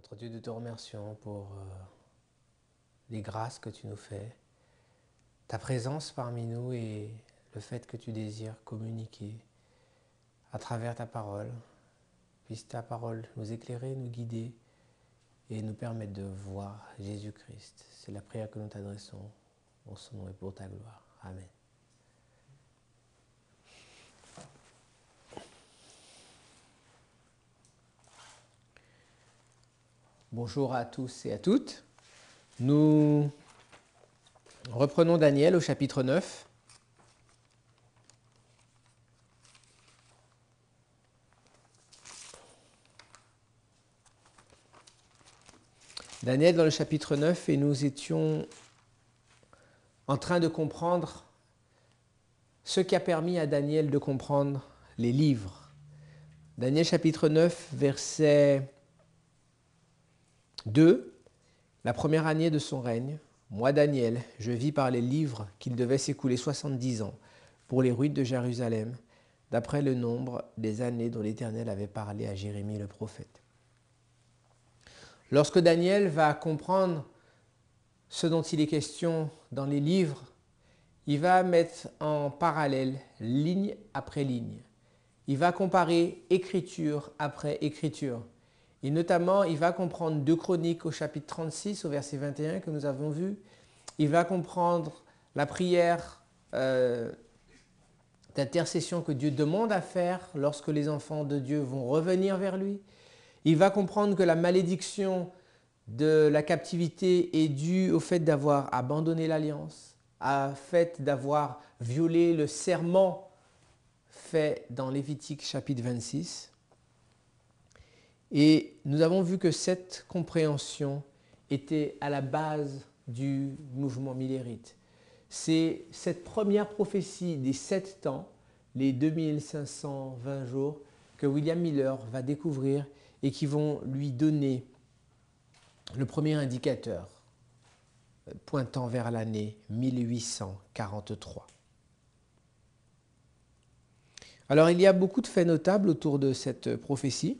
Notre Dieu, nous te remercions pour les grâces que tu nous fais, ta présence parmi nous et le fait que tu désires communiquer à travers ta parole. Puisse ta parole nous éclairer, nous guider et nous permettre de voir Jésus-Christ. C'est la prière que nous t'adressons en son nom et pour ta gloire. Amen. Bonjour à tous et à toutes. Nous reprenons Daniel au chapitre 9. Daniel dans le chapitre 9 et nous étions en train de comprendre ce qui a permis à Daniel de comprendre les livres. Daniel chapitre 9 verset 2, la première année de son règne, moi Daniel, je vis par les livres qu'il devait s'écouler 70 ans pour les ruines de Jérusalem, d'après le nombre des années dont l'Éternel avait parlé à Jérémie le prophète. Lorsque Daniel va comprendre ce dont il est question dans les livres, il va mettre en parallèle ligne après ligne. Il va comparer écriture après écriture. Et notamment, il va comprendre 2 Chroniques au chapitre 36, au verset 21 que nous avons vu. Il va comprendre la prière d'intercession que Dieu demande à faire lorsque les enfants de Dieu vont revenir vers lui. Il va comprendre que la malédiction de la captivité est due au fait d'avoir abandonné l'alliance, au fait d'avoir violé le serment fait dans Lévitique chapitre 26. Et nous avons vu que cette compréhension était à la base du mouvement millérite. C'est cette première prophétie des 7 temps, les 2520 jours, que William Miller va découvrir et qui vont lui donner le premier indicateur pointant vers l'année 1843. Alors il y a beaucoup de faits notables autour de cette prophétie.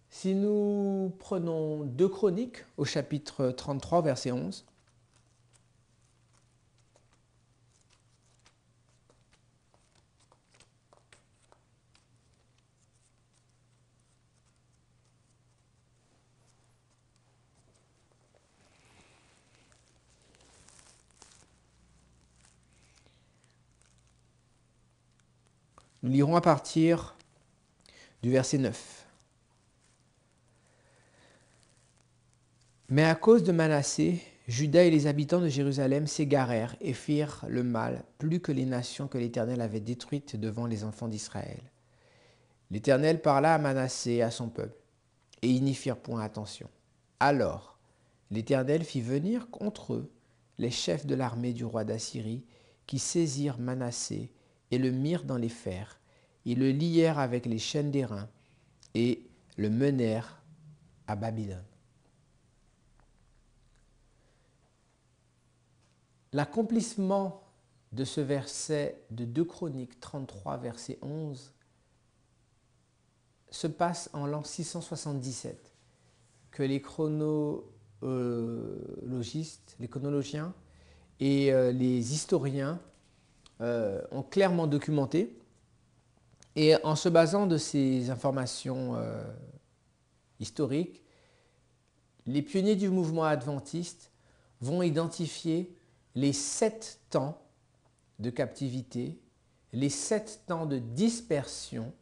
Si nous prenons 2 Chroniques au chapitre 33, verset 11, nous lirons à partir du verset 9. Mais à cause de Manassé, Juda et les habitants de Jérusalem s'égarèrent et firent le mal plus que les nations que l'Éternel avait détruites devant les enfants d'Israël. L'Éternel parla à Manassé et à son peuple, et ils n'y firent point attention. Alors, l'Éternel fit venir contre eux les chefs de l'armée du roi d'Assyrie, qui saisirent Manassé et le mirent dans les fers. Ils le lièrent avec les chaînes d'airain et le menèrent à Babylone. L'accomplissement de ce verset de 2 Chroniques 33, verset 11, se passe en l'an 677, que les chronologistes, les chronologiens et les historiens ont clairement documenté. Et en se basant de ces informations historiques, les pionniers du mouvement adventiste vont identifier les 7 temps de captivité, les 7 temps de dispersion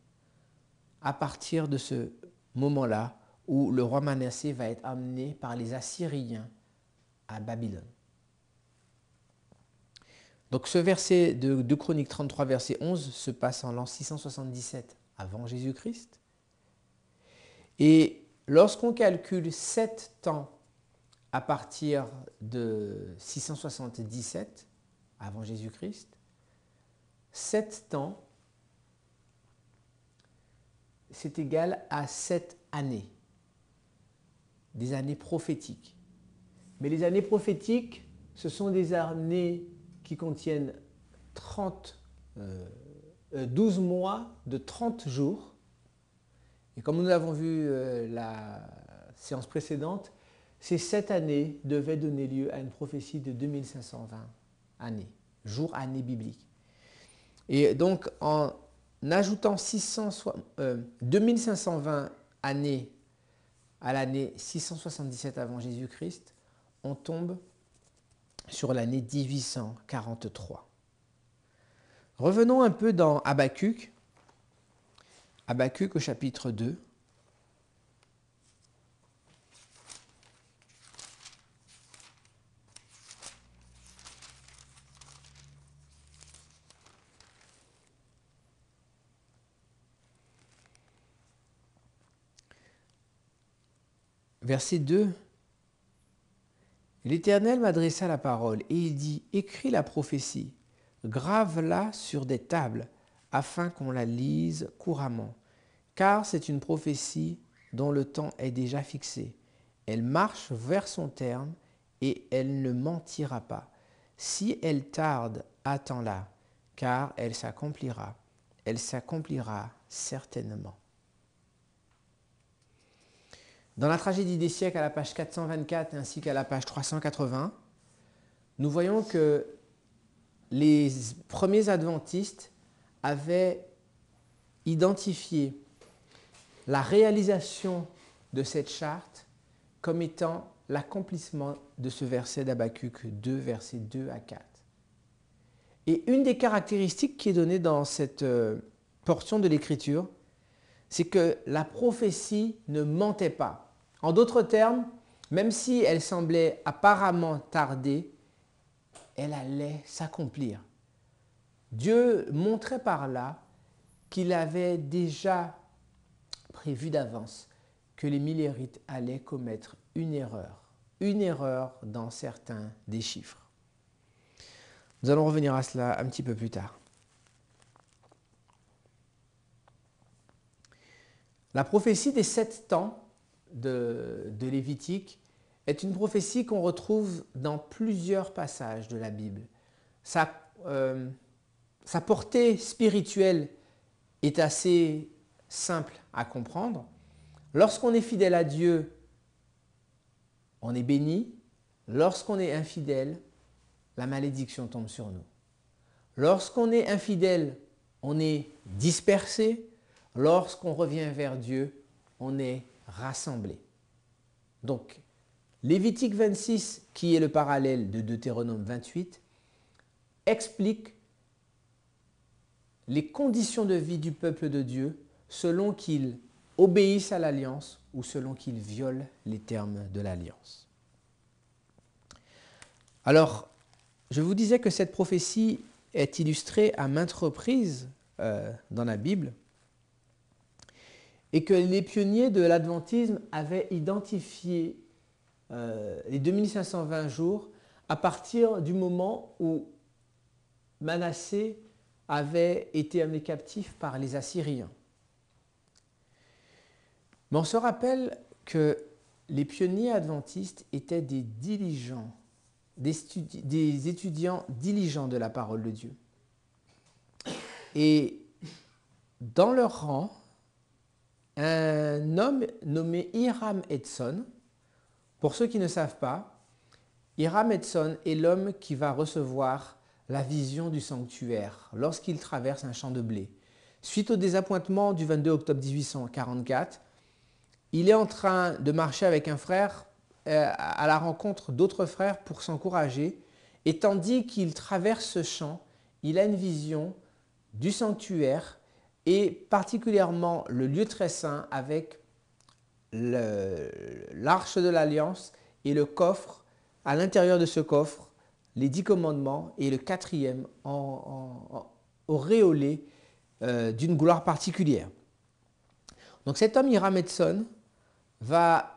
à partir de ce moment-là où le roi Manassé va être amené par les Assyriens à Babylone. Donc ce verset de 2 Chroniques 33, verset 11 se passe en l'an 677 avant Jésus-Christ. Et lorsqu'on calcule 7 temps à partir de 677 avant Jésus-Christ, 7 temps, c'est égal à 7 années, des années prophétiques. Mais les années prophétiques, ce sont des années qui contiennent 12 mois de 30 jours. Et comme nous l'avons vu la séance précédente, ces 7 années devaient donner lieu à une prophétie de 2520 années, jour, année biblique. Et donc, en ajoutant 2520 années à l'année 677 avant Jésus-Christ, on tombe sur l'année 1843. Revenons un peu dans Habakkuk. Habakkuk au chapitre 2. Verset 2. L'Éternel m'adressa la parole et il dit, écris la prophétie, grave-la sur des tables, afin qu'on la lise couramment. Car c'est une prophétie dont le temps est déjà fixé. Elle marche vers son terme et elle ne mentira pas. Si elle tarde, attends-la, car elle s'accomplira. Elle s'accomplira certainement. Dans la tragédie des siècles, à la page 424 ainsi qu'à la page 380, nous voyons que les premiers adventistes avaient identifié la réalisation de cette charte comme étant l'accomplissement de ce verset d'Habakkuk 2, versets 2 à 4. Et une des caractéristiques qui est donnée dans cette portion de l'Écriture, c'est que la prophétie ne mentait pas. En d'autres termes, même si elle semblait apparemment tarder, elle allait s'accomplir. Dieu montrait par là qu'il avait déjà prévu d'avance que les Millérites allaient commettre une erreur dans certains des chiffres. Nous allons revenir à cela un petit peu plus tard. La prophétie des 7 temps de Lévitique est une prophétie qu'on retrouve dans plusieurs passages de la Bible. Sa portée spirituelle est assez simple à comprendre. Lorsqu'on est fidèle à Dieu, on est béni. Lorsqu'on est infidèle, la malédiction tombe sur nous. Lorsqu'on est infidèle, on est dispersé. Lorsqu'on revient vers Dieu, on est rassemblé. Donc, Lévitique 26, qui est le parallèle de Deutéronome 28, explique les conditions de vie du peuple de Dieu selon qu'il obéisse à l'alliance ou selon qu'il viole les termes de l'alliance. Alors, je vous disais que cette prophétie est illustrée à maintes reprises dans la Bible et que les pionniers de l'adventisme avaient identifié les 2520 jours à partir du moment où Manassé avait été amené captif par les Assyriens. Mais on se rappelle que les pionniers adventistes étaient des diligents, des étudiants diligents de la parole de Dieu. Et dans leur rang, un homme nommé Hiram Edson, pour ceux qui ne savent pas, Hiram Edson est l'homme qui va recevoir la vision du sanctuaire lorsqu'il traverse un champ de blé. Suite au désappointement du 22 octobre 1844, il est en train de marcher avec un frère à la rencontre d'autres frères pour s'encourager. Et tandis qu'il traverse ce champ, il a une vision du sanctuaire et particulièrement le lieu très saint avec l'arche de l'Alliance et le coffre. À l'intérieur de ce coffre, les 10 commandements et le 4e auréolé d'une gloire particulière. Donc cet homme, Hiram Edson, va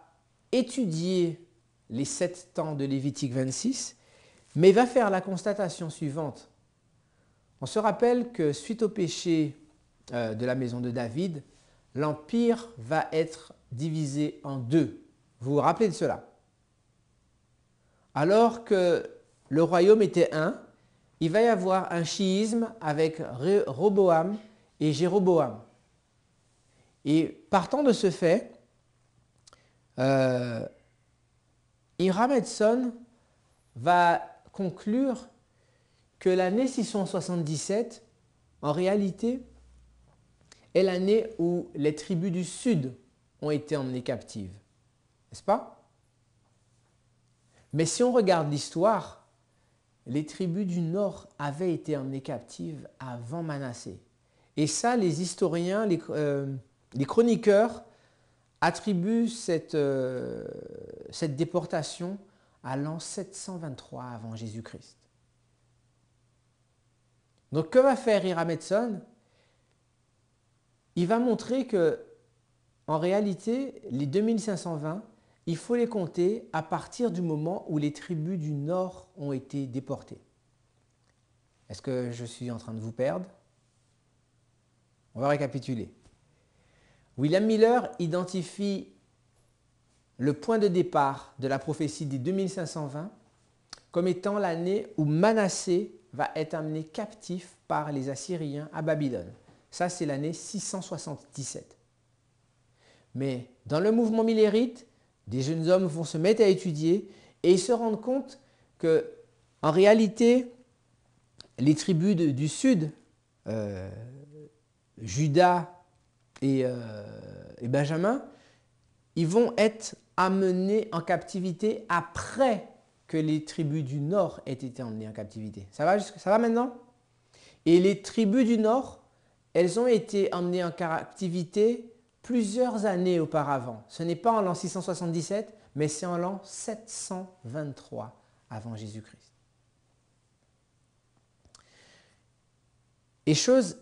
étudier les 7 temps de Lévitique 26, mais va faire la constatation suivante. On se rappelle que suite au péché de la maison de David, l'empire va être divisé en 2. Vous vous rappelez de cela? Alors que le royaume était un, il va y avoir un chiisme avec Roboam et Jéroboam. Et partant de ce fait, Hiram Edson va conclure que l'année 677, en réalité, est l'année où les tribus du sud ont été emmenées captives. N'est-ce pas? Mais si on regarde l'histoire, les tribus du nord avaient été emmenées captives avant Manassé. Et ça, les historiens, les chroniqueurs attribuent cette déportation à l'an 723 avant Jésus-Christ. Donc, que va faire Hiram Edson? Il va montrer que, en réalité, les 2520, il faut les compter à partir du moment où les tribus du nord ont été déportées. Est-ce que je suis en train de vous perdre? On va récapituler. William Miller identifie le point de départ de la prophétie des 2520 comme étant l'année où Manassé va être amené captif par les Assyriens à Babylone. Ça, c'est l'année 677. Mais dans le mouvement millérite, des jeunes hommes vont se mettre à étudier et ils se rendent compte que, en réalité, les tribus du sud, Juda et Benjamin, ils vont être amenés en captivité après que les tribus du nord aient été emmenées en captivité. Ça va maintenant? Et les tribus du nord, elles ont été emmenées en captivité plusieurs années auparavant. Ce n'est pas en l'an 677, mais c'est en l'an 723 avant Jésus-Christ. Et chose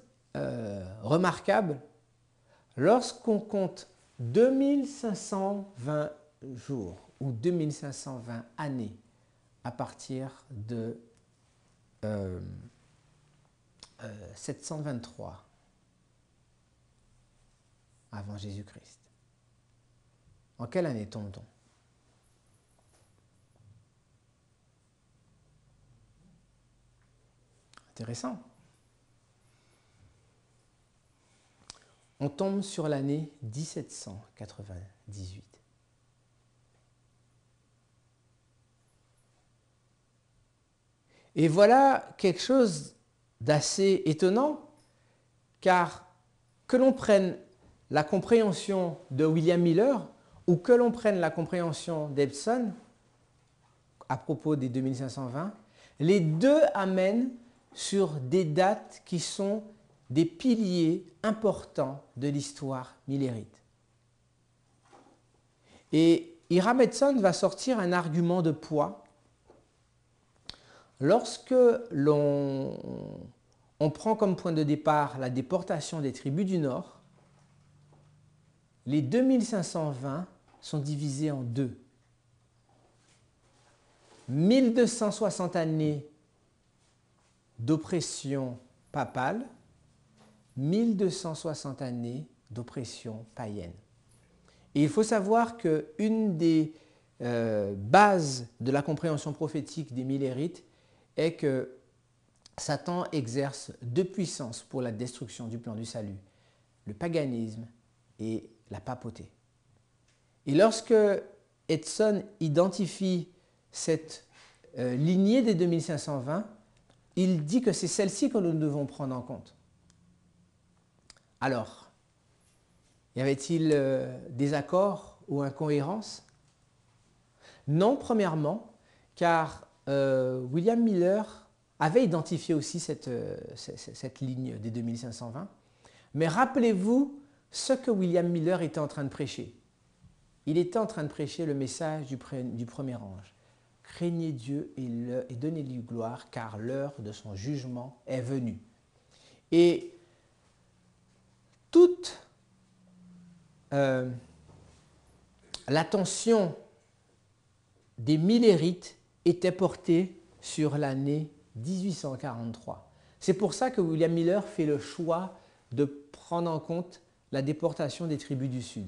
remarquable, lorsqu'on compte 2520 jours ou 2520 années à partir de 723 avant Jésus-Christ. En quelle année tombe-t-on? Intéressant. On tombe sur l'année 1798. Et voilà quelque chose d'assez étonnant, car que l'on prenne la compréhension de William Miller ou que l'on prenne la compréhension d'Edson à propos des 2520, les deux amènent sur des dates qui sont des piliers importants de l'histoire millérite. Et Hiram Edson va sortir un argument de poids. Lorsque on prend comme point de départ la déportation des tribus du Nord, les 2520 sont divisés en deux. 1260 années d'oppression papale, 1260 années d'oppression païenne. Et il faut savoir qu'une des bases de la compréhension prophétique des millérites est que Satan exerce deux puissances pour la destruction du plan du salut, le paganisme et la papauté. Et lorsque Edson identifie cette lignée des 2520, il dit que c'est celle-ci que nous devons prendre en compte. Alors, y avait-il des accords ou incohérences? Non, premièrement, car William Miller avait identifié aussi cette ligne des 2520. Mais rappelez-vous ce que William Miller était en train de prêcher. Il était en train de prêcher le message du premier ange. Craignez Dieu et donnez-lui gloire, car l'heure de son jugement est venue. Et toute l'attention des millérites était portée sur l'année 1843. C'est pour ça que William Miller fait le choix de prendre en compte la déportation des tribus du Sud.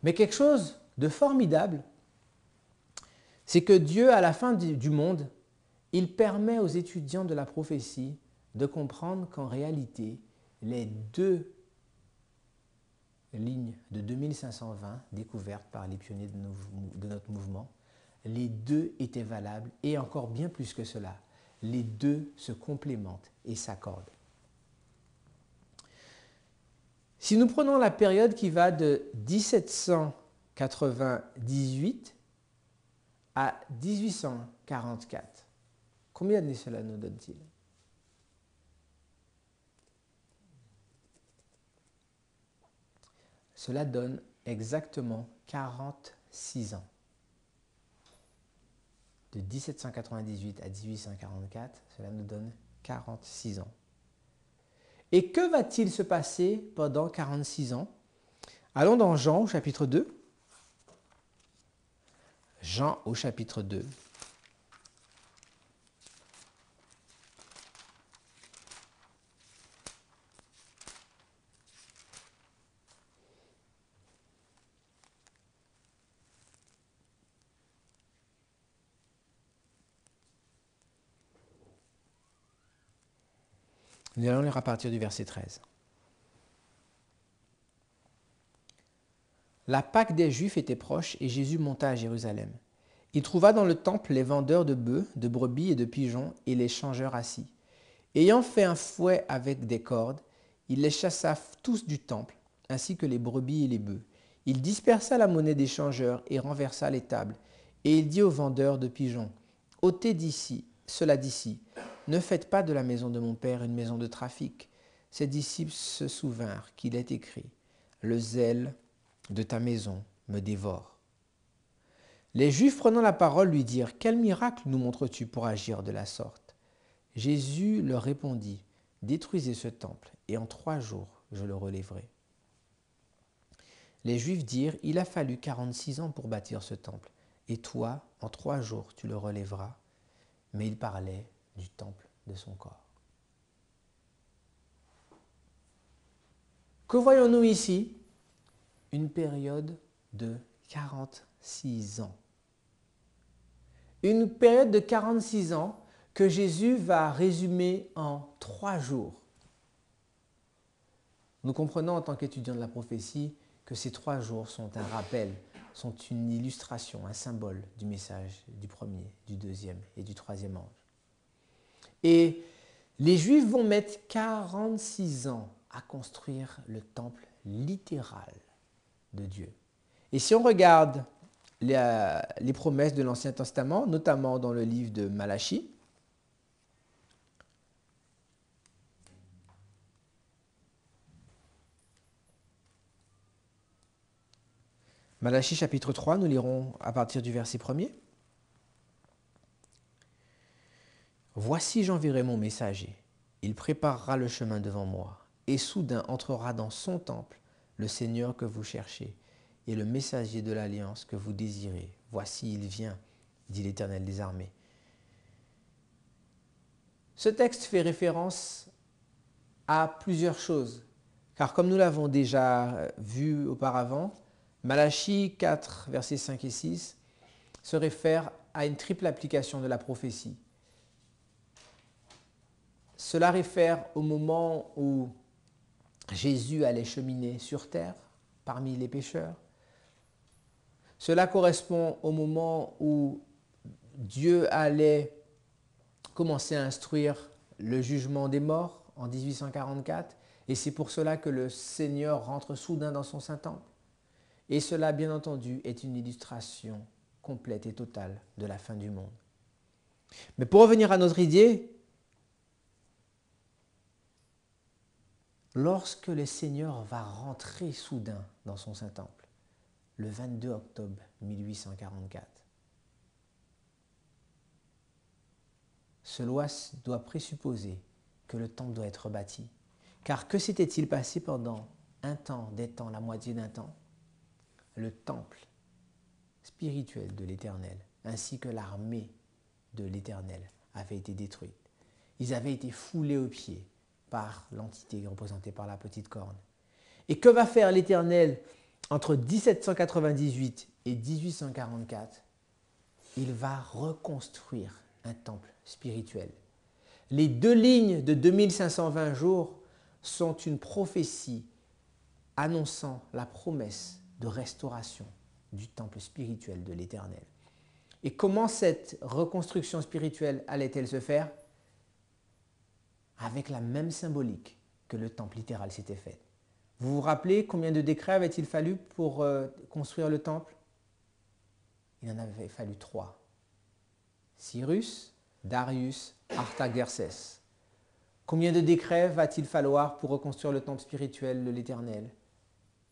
Mais quelque chose de formidable, c'est que Dieu, à la fin du monde, il permet aux étudiants de la prophétie de comprendre qu'en réalité, les deux lignes de 2520 découvertes par les pionniers de notre mouvement, les deux étaient valables et encore bien plus que cela. Les deux se complémentent et s'accordent. Si nous prenons la période qui va de 1798 à 1844, combien d'années cela nous donne-t-il? Cela donne exactement 46 ans. De 1798 à 1844, cela nous donne 46 ans. Et que va-t-il se passer pendant 46 ans? Allons dans Jean au chapitre 2. Jean au chapitre 2. Nous allons lire à partir du verset 13. La Pâque des Juifs était proche et Jésus monta à Jérusalem. Il trouva dans le temple les vendeurs de bœufs, de brebis et de pigeons et les changeurs assis. Ayant fait un fouet avec des cordes, il les chassa tous du temple, ainsi que les brebis et les bœufs. Il dispersa la monnaie des changeurs et renversa les tables. Et il dit aux vendeurs de pigeons, « ôtez d'ici, cela d'ici. Ne faites pas de la maison de mon Père une maison de trafic. » Ses disciples se souvinrent qu'il est écrit, « Le zèle de ta maison me dévore. » Les Juifs prenant la parole lui dirent, « Quel miracle nous montres-tu pour agir de la sorte ?» Jésus leur répondit, « Détruisez ce temple, et en 3 jours je le relèverai. » Les Juifs dirent, « Il a fallu 46 ans pour bâtir ce temple, et toi, en 3 jours tu le relèveras. » Mais il parlait du temple de son corps. Que voyons-nous ici? Une période de 46 ans. Une période de 46 ans que Jésus va résumer en 3 jours. Nous comprenons en tant qu'étudiants de la prophétie que ces 3 jours sont un rappel, sont une illustration, un symbole du message du premier, du deuxième et du troisième ange. Et les Juifs vont mettre 46 ans à construire le temple littéral de Dieu. Et si on regarde les promesses de l'Ancien Testament, notamment dans le livre de Malachie, Malachie chapitre 3, nous lirons à partir du verset 1er. « Voici j'enverrai mon messager, il préparera le chemin devant moi, et soudain entrera dans son temple le Seigneur que vous cherchez, et le messager de l'alliance que vous désirez. Voici il vient, dit l'Éternel des armées. » Ce texte fait référence à plusieurs choses, car comme nous l'avons déjà vu auparavant, Malachie 4, versets 5 et 6 se réfère à une triple application de la prophétie. Cela réfère au moment où Jésus allait cheminer sur terre parmi les pécheurs. Cela correspond au moment où Dieu allait commencer à instruire le jugement des morts en 1844. Et c'est pour cela que le Seigneur rentre soudain dans son Saint-Temple. Et cela, bien entendu, est une illustration complète et totale de la fin du monde. Mais pour revenir à notre idée, lorsque le Seigneur va rentrer soudain dans son Saint-Temple, le 22 octobre 1844, cela doit présupposer que le temple doit être bâti. Car que s'était-il passé pendant un temps, des temps, la moitié d'un temps? Le temple spirituel de l'Éternel, ainsi que l'armée de l'Éternel, avait été détruite. Ils avaient été foulés aux pieds par l'entité représentée par la petite corne. Et que va faire l'Éternel entre 1798 et 1844? Il va reconstruire un temple spirituel. Les 2 lignes de 2520 jours sont une prophétie annonçant la promesse de restauration du temple spirituel de l'Éternel. Et comment cette reconstruction spirituelle allait-elle se faire? Avec la même symbolique que le temple littéral s'était fait. Vous vous rappelez combien de décrets avait-il fallu pour construire le temple? Il en avait fallu 3. Cyrus, Darius, Artaxerxès. Combien de décrets va-t-il falloir pour reconstruire le temple spirituel de l'Éternel?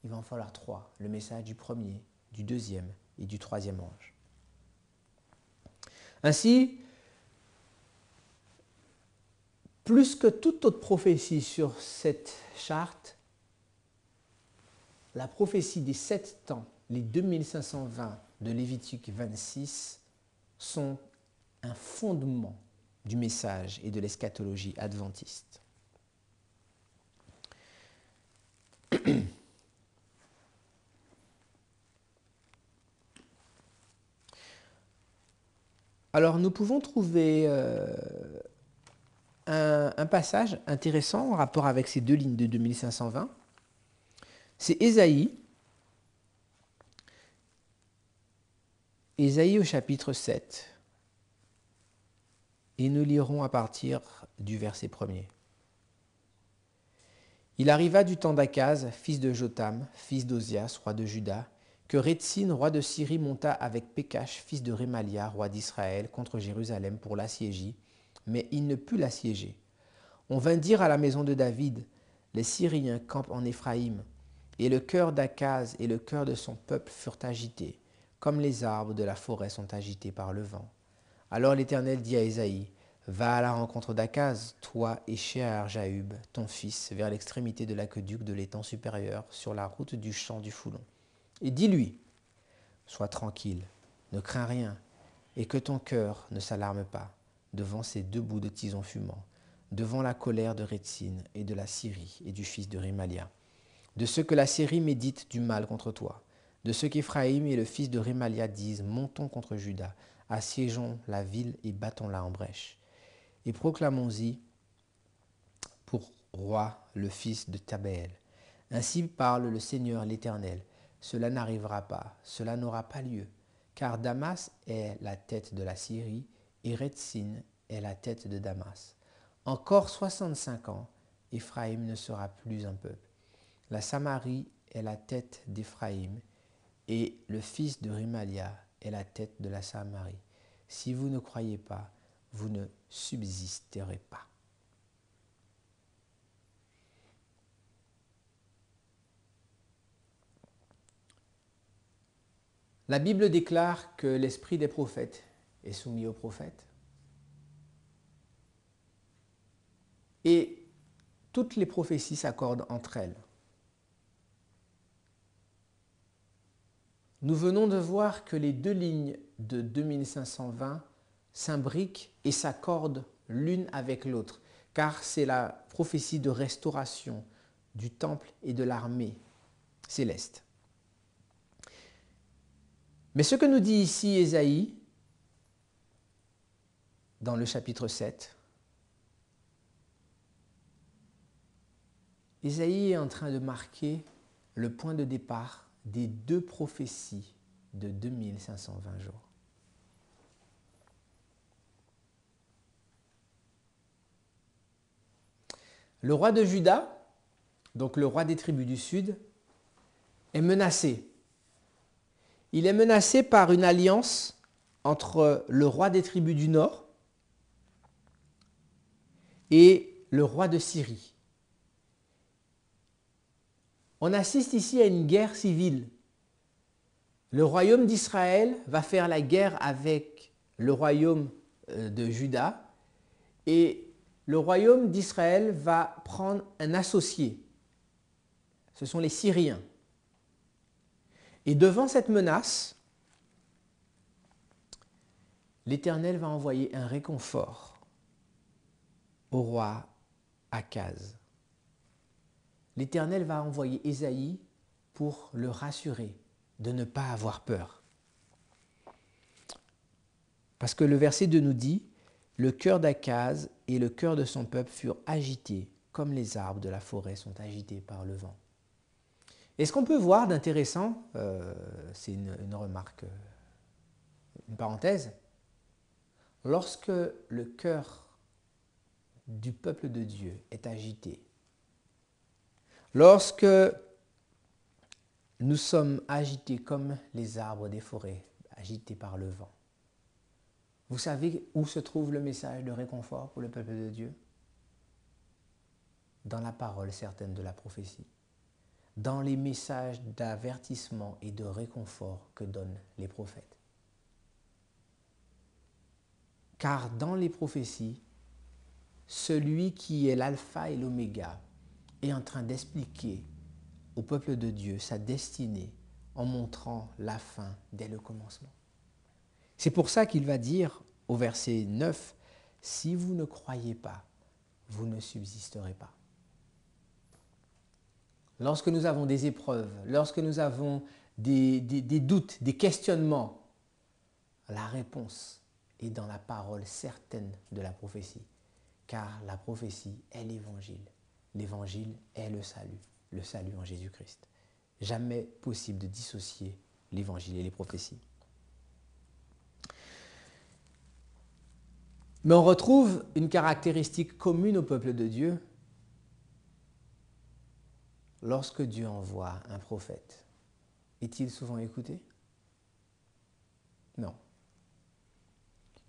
Il va en falloir 3. Le message du premier, du deuxième et du troisième ange. Ainsi, plus que toute autre prophétie sur cette charte, la prophétie des 7 temps, les 2520 de Lévitique 26, sont un fondement du message et de l'eschatologie adventiste. Alors nous pouvons trouver un passage intéressant en rapport avec ces 2 lignes de 2520. C'est Ésaïe au chapitre 7. Et nous lirons à partir du verset 1er. Il arriva du temps d'Akaz, fils de Jotham, fils d'Ozias, roi de Juda, que Rétsine, roi de Syrie, monta avec Pécache, fils de Rémalia, roi d'Israël, contre Jérusalem pour l'assiéger, mais il ne put l'assiéger. On vint dire à la maison de David, les Syriens campent en Éphraïm, et le cœur d'Akaz et le cœur de son peuple furent agités, comme les arbres de la forêt sont agités par le vent. Alors l'Éternel dit à Ésaïe, va à la rencontre d'Akaz, toi et Shear-Jahub, ton fils, vers l'extrémité de l'aqueduc de l'étang supérieur, sur la route du champ du Foulon. Et dis-lui, sois tranquille, ne crains rien, et que ton cœur ne s'alarme pas devant ces 2 bouts de tison fumant, devant la colère de Rétsine et de la Syrie et du fils de Rémalia, de ce que la Syrie médite du mal contre toi, de ce qu'Éphraïm et le fils de Rémalia disent, montons contre Juda, assiégeons la ville et battons-la en brèche. Et proclamons-y pour roi le fils de Tabéel. Ainsi parle le Seigneur l'Éternel. Cela n'arrivera pas, cela n'aura pas lieu, car Damas est la tête de la Syrie et Rétsine est la tête de Damas. Encore 65 ans, Éphraïm ne sera plus un peuple. La Samarie est la tête d'Éphraïm et le fils de Rémalia est la tête de la Samarie. Si vous ne croyez pas, vous ne subsisterez pas. La Bible déclare que l'esprit des prophètes est soumis aux prophètes. Et toutes les prophéties s'accordent entre elles. Nous venons de voir que les 2 lignes de 2520 s'imbriquent et s'accordent l'une avec l'autre, car c'est la prophétie de restauration du temple et de l'armée céleste. Mais ce que nous dit ici Ésaïe, dans le chapitre 7, Ésaïe est en train de marquer le point de départ des 2 prophéties de 2520 jours. Le roi de Juda, donc le roi des tribus du sud, est menacé. Il est menacé par une alliance entre le roi des tribus du nord et le roi de Syrie. On assiste ici à une guerre civile. Le royaume d'Israël va faire la guerre avec le royaume de Juda et le royaume d'Israël va prendre un associé. Ce sont les Syriens. Et devant cette menace, l'Éternel va envoyer un réconfort au roi Akaz. L'Éternel va envoyer Ésaïe pour le rassurer de ne pas avoir peur. Parce que le verset 2 nous dit le cœur d'Akaz et le cœur de son peuple furent agités, comme les arbres de la forêt sont agités par le vent. Et ce qu'on peut voir d'intéressant, c'est une remarque, une parenthèse, lorsque le cœur du peuple de Dieu est agité, lorsque nous sommes agités comme les arbres des forêts, agités par le vent, vous savez où se trouve le message de réconfort pour le peuple de Dieu? Dans la parole certaine de la prophétie, dans les messages d'avertissement et de réconfort que donnent les prophètes. Car dans les prophéties, celui qui est l'alpha et l'oméga est en train d'expliquer au peuple de Dieu sa destinée en montrant la fin dès le commencement. C'est pour ça qu'il va dire au verset 9, « Si vous ne croyez pas, vous ne subsisterez pas. » Lorsque nous avons des épreuves, lorsque nous avons des doutes, des questionnements, la réponse est dans la parole certaine de la prophétie. Car la prophétie est l'évangile. L'évangile est le salut en Jésus-Christ. Jamais possible de dissocier l'évangile et les prophéties. Mais on retrouve une caractéristique commune au peuple de Dieu. Lorsque Dieu envoie un prophète, est-il souvent écouté? Non.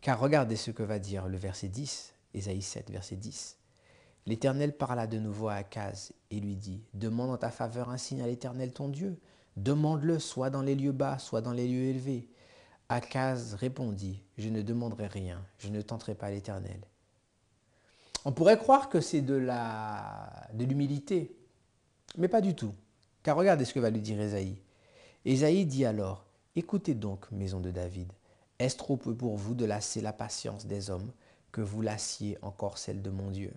Car regardez ce que va dire le verset 10, Ésaïe 7, verset 10. L'Éternel parla de nouveau à Akaz et lui dit, « Demande en ta faveur un signe à l'Éternel ton Dieu. Demande-le soit dans les lieux bas, soit dans les lieux élevés. » Akaz répondit, « Je ne demanderai rien, je ne tenterai pas l'Éternel. » On pourrait croire que c'est de l'humilité, mais pas du tout. Car regardez ce que va lui dire Ésaïe. Ésaïe dit alors, « Écoutez donc, maison de David, est-ce trop peu pour vous de lasser la patience des hommes que vous lassiez encore celle de mon Dieu?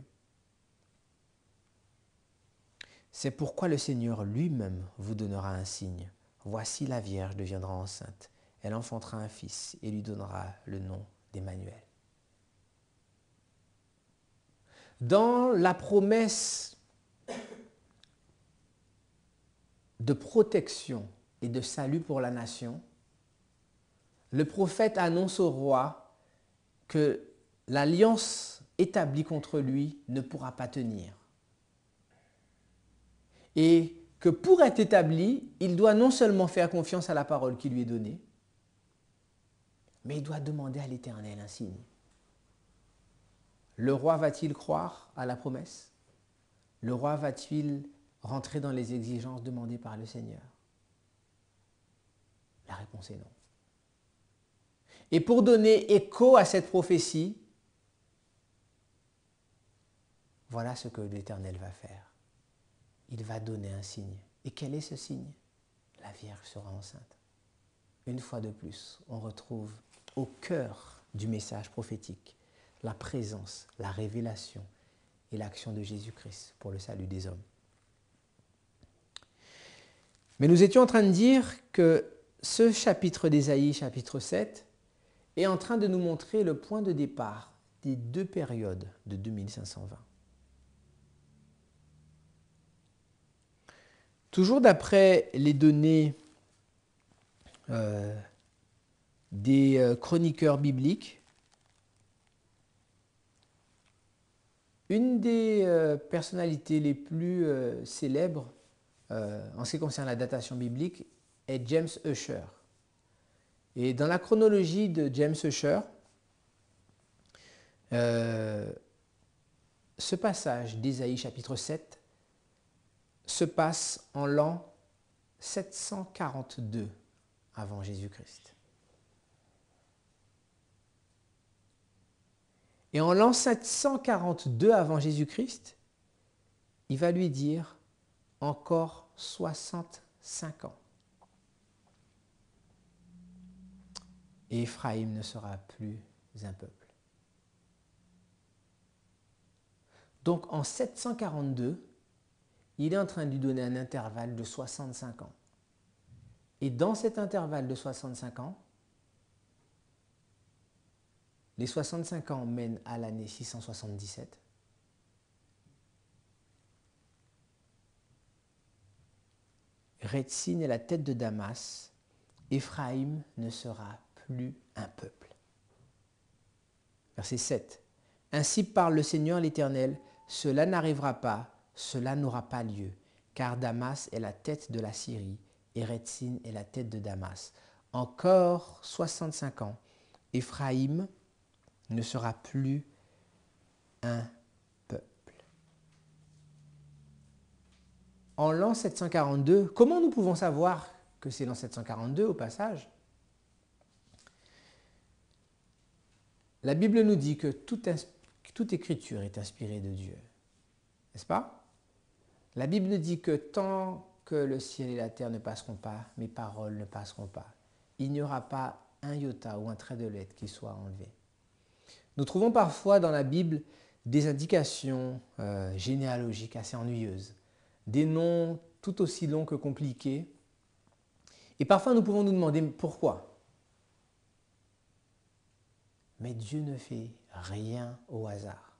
C'est pourquoi le Seigneur lui-même vous donnera un signe. Voici la Vierge deviendra enceinte. Elle enfantera un fils et lui donnera le nom d'Emmanuel. » Dans la promesse de protection et de salut pour la nation, le prophète annonce au roi que l'alliance établie contre lui ne pourra pas tenir. Et que pour être établi, il doit non seulement faire confiance à la parole qui lui est donnée, mais il doit demander à l'Éternel un signe. Le roi va-t-il croire à la promesse? Le roi va-t-il rentrer dans les exigences demandées par le Seigneur? La réponse est non. Et pour donner écho à cette prophétie, voilà ce que l'Éternel va faire. Il va donner un signe. Et quel est ce signe? La Vierge sera enceinte. Une fois de plus, on retrouve au cœur du message prophétique la présence, la révélation et l'action de Jésus-Christ pour le salut des hommes. Mais nous étions en train de dire que ce chapitre d'Ésaïe, chapitre 7, est en train de nous montrer le point de départ des deux périodes de 2520. Toujours d'après les données des chroniqueurs bibliques, une des personnalités les plus célèbres en ce qui concerne la datation biblique est James Ussher. Et dans la chronologie de James Ussher, ce passage d'Ésaïe chapitre 7 se passe en l'an 742 avant Jésus-Christ. Et en l'an 742 avant Jésus-Christ, il va lui dire encore 65 ans. Et Éphraïm ne sera plus un peuple. Donc en 742, il est en train de lui donner un intervalle de 65 ans. Et dans cet intervalle de 65 ans, Les 65 ans mènent à l'année 677. Rétzin est la tête de Damas. Éphraïm ne sera plus un peuple. Verset 7. Ainsi parle le Seigneur l'Éternel, cela n'arrivera pas, cela n'aura pas lieu, car Damas est la tête de la Syrie et Rétzin est la tête de Damas. Encore 65 ans, Éphraïm ne sera plus un peuple. En l'an 742, comment nous pouvons savoir que c'est l'an 742 au passage? La Bible nous dit que toute écriture est inspirée de Dieu, n'est-ce pas? La Bible nous dit que tant que le ciel et la terre ne passeront pas, mes paroles ne passeront pas. Il n'y aura pas un iota ou un trait de lettre qui soit enlevé. Nous trouvons parfois dans la Bible des indications généalogiques assez ennuyeuses, des noms tout aussi longs que compliqués. Et parfois nous pouvons nous demander pourquoi. Mais Dieu ne fait rien au hasard.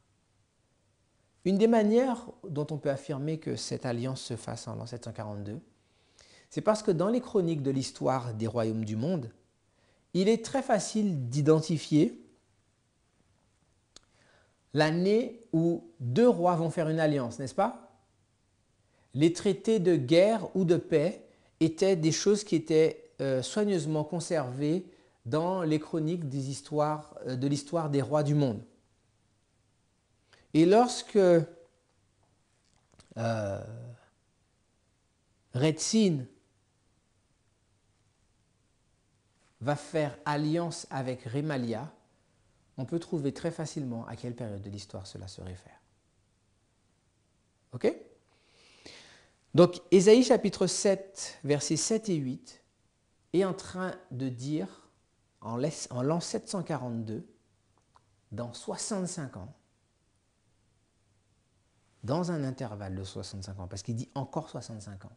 Une des manières dont on peut affirmer que cette alliance se fasse en l'an 742, c'est parce que dans les chroniques de l'histoire des royaumes du monde, il est très facile d'identifier l'année où deux rois vont faire une alliance, n'est-ce pas? Les traités de guerre ou de paix étaient des choses qui étaient soigneusement conservées dans les chroniques de l'histoire des rois du monde. Et lorsque Rétzin va faire alliance avec Rémalia, on peut trouver très facilement à quelle période de l'histoire cela se réfère. Ok? Donc, Ésaïe chapitre 7, versets 7 et 8 est en train de dire, en l'an 742, dans 65 ans, dans un intervalle de 65 ans, parce qu'il dit encore 65 ans,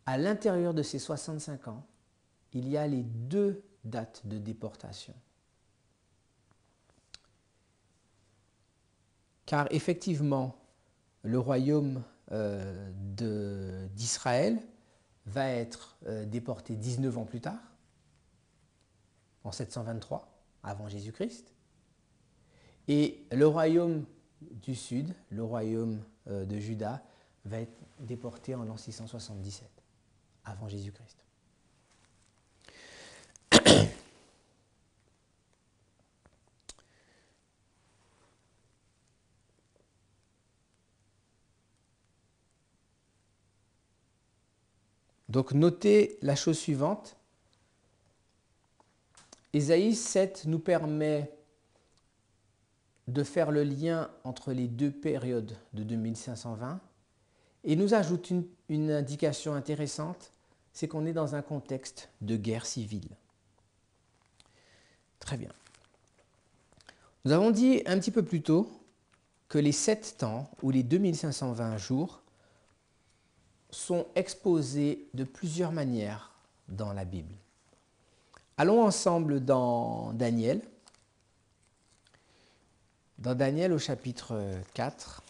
à l'intérieur de ces 65 ans, il y a les deux dates de déportation. Car effectivement, le royaume d'Israël va être déporté 19 ans plus tard, en 723, avant Jésus-Christ. Et le royaume du sud, le royaume de Juda, va être déporté en l'an 677, avant Jésus-Christ. Donc notez la chose suivante. Ésaïe 7 nous permet de faire le lien entre les deux périodes de 2520 et nous ajoute une indication intéressante, c'est qu'on est dans un contexte de guerre civile. Très bien. Nous avons dit un petit peu plus tôt que les 7 temps ou les 2520 jours sont exposés de plusieurs manières dans la Bible. Allons ensemble dans Daniel. Dans Daniel au chapitre 4.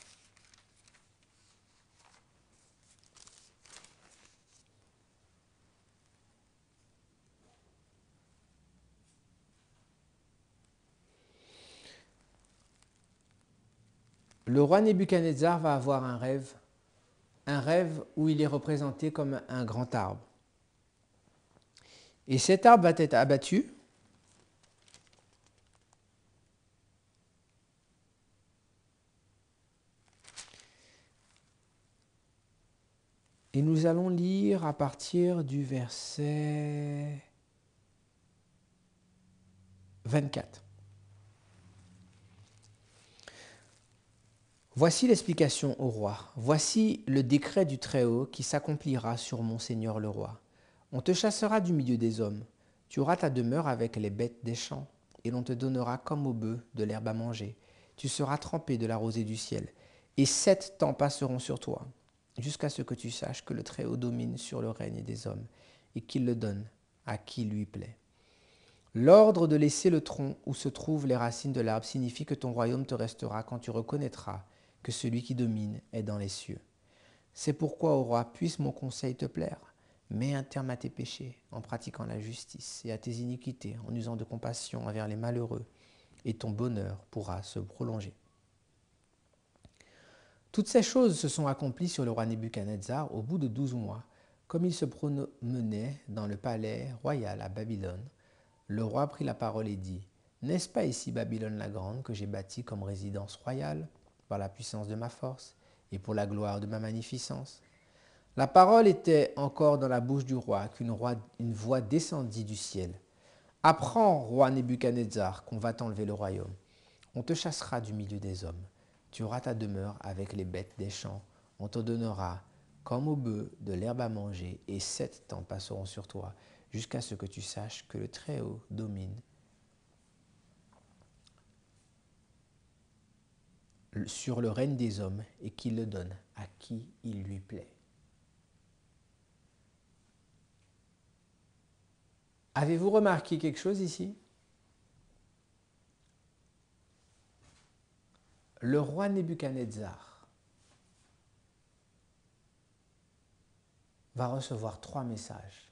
Le roi Nebuchadnezzar va avoir un rêve où il est représenté comme un grand arbre. Et cet arbre va être abattu. Et nous allons lire à partir du verset 24. Voici l'explication au roi. Voici le décret du Très-Haut qui s'accomplira sur mon Seigneur le roi. On te chassera du milieu des hommes. Tu auras ta demeure avec les bêtes des champs, et l'on te donnera comme aux bœufs de l'herbe à manger. Tu seras trempé de la rosée du ciel. Et 7 temps passeront sur toi, jusqu'à ce que tu saches que le Très-Haut domine sur le règne des hommes, et qu'il le donne à qui lui plaît. L'ordre de laisser le tronc où se trouvent les racines de l'arbre signifie que ton royaume te restera quand tu reconnaîtras que celui qui domine est dans les cieux. C'est pourquoi, ô roi, puisse mon conseil te plaire. Mets un terme à tes péchés en pratiquant la justice et à tes iniquités, en usant de compassion envers les malheureux, et ton bonheur pourra se prolonger. Toutes ces choses se sont accomplies sur le roi Nebuchadnezzar au bout de 12 mois, comme il se promenait dans le palais royal à Babylone. Le roi prit la parole et dit, « N'est-ce pas ici Babylone la grande que j'ai bâtie comme résidence royale, par la puissance de ma force et pour la gloire de ma magnificence ?» La parole était encore dans la bouche du roi qu'une voix descendit du ciel. « Apprends, roi Nebuchadnezzar, qu'on va t'enlever le royaume. On te chassera du milieu des hommes. Tu auras ta demeure avec les bêtes des champs. On te donnera, comme aux bœufs, de l'herbe à manger, et 7 temps passeront sur toi, jusqu'à ce que tu saches que le Très-Haut domine sur le règne des hommes et qu'il le donne à qui il lui plaît. » Avez-vous remarqué quelque chose ici? Le roi Nebuchadnezzar va recevoir 3 messages.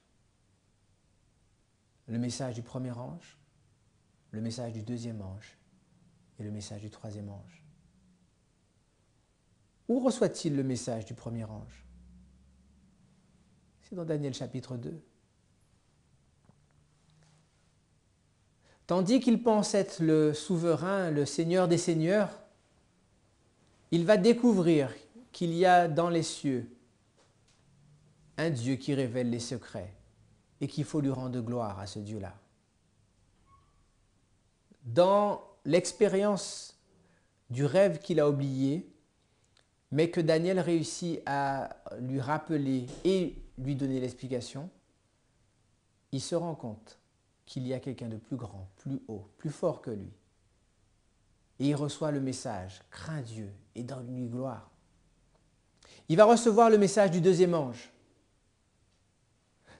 Le message du premier ange, le message du deuxième ange et le message du troisième ange. Où reçoit-il le message du premier ange? C'est dans Daniel chapitre 2. Tandis qu'il pense être le souverain, le seigneur des seigneurs, il va découvrir qu'il y a dans les cieux un Dieu qui révèle les secrets et qu'il faut lui rendre gloire à ce Dieu-là. Dans l'expérience du rêve qu'il a oublié, mais que Daniel réussit à lui rappeler et lui donner l'explication, il se rend compte qu'il y a quelqu'un de plus grand, plus haut, plus fort que lui. Et il reçoit le message, crains Dieu et donne-lui gloire. Il va recevoir le message du deuxième ange.